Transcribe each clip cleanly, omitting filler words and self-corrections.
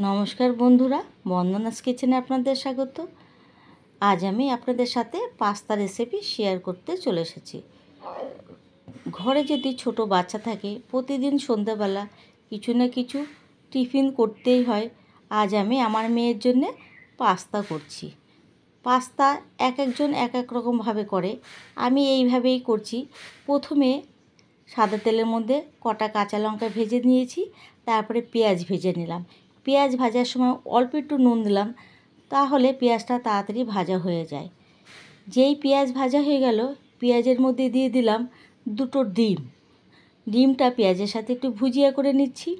নমস্কার বন্ধুরা, বন্দনাস কিচেনে আপনাদের স্বাগত। আজ আমি আপনাদের সাথে পাস্তা রেসিপি শেয়ার করতে চলে এসেছি। ঘরে যদি ছোট বাচ্চা থাকে, প্রতিদিন সন্ধ্যাবেলা কিছু না কিছু টিফিন করতেই হয়। আজ আমি আমার মেয়ের জন্য পাস্তা করছি। পাস্তা এক একজন এক এক রকমভাবে করে, আমি এইভাবেই করছি। প্রথমে সাদা তেলের মধ্যে কটা কাঁচা লঙ্কা ভেজে নিয়েছি, তারপরে পেঁয়াজ ভেজে নিলাম। পেঁয়াজ ভাজার সময় অল্প একটু নুন দিলাম, তাহলে পেঁয়াজটা তাড়াতাড়ি ভাজা হয়ে যায়। যেই পেঁয়াজ ভাজা হয়ে গেল, পেঁয়াজের মধ্যে দিয়ে দিলাম দুটো ডিমটা পেঁয়াজের সাথে একটু ভুজিয়া করে নিচ্ছি।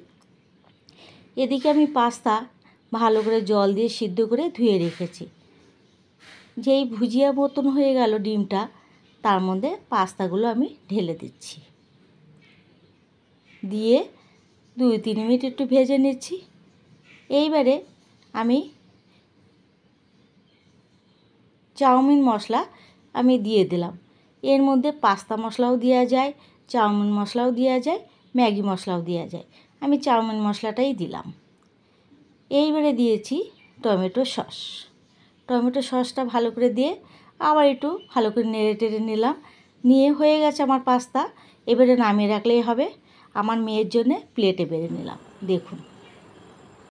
এদিকে আমি পাস্তা ভালো করে জল দিয়ে সিদ্ধ করে ধুয়ে রেখেছি। যেই ভুজিয়া মতন হয়ে গেল ডিমটা, তার মধ্যে পাস্তাগুলো আমি ঢেলে দিচ্ছি। দিয়ে 2-3 মিনিট একটু ভেজে নিচ্ছি। এইবারে আমি চাউমিন মশলা দিয়ে দিলাম। এর মধ্যে পাস্তা মশলাও দেওয়া যায়, চাউমিন মশলাও দেওয়া যায়, ম্যাগি মশলাও দেওয়া যায়। আমি চাউমিন মশলাটাই দিলাম। এইবারে দিয়েছি টমেটো সসটা ভালো করে দিয়ে আবার একটু ভালো করে নেড়ে টেড়ে নিলাম। নিয়ে হয়ে গেছে আমার পাস্তা। এবারে নামিয়ে রাখলেই হবে। আমার মেয়ের জন্যে প্লেটে বেড়ে নিলাম। দেখুন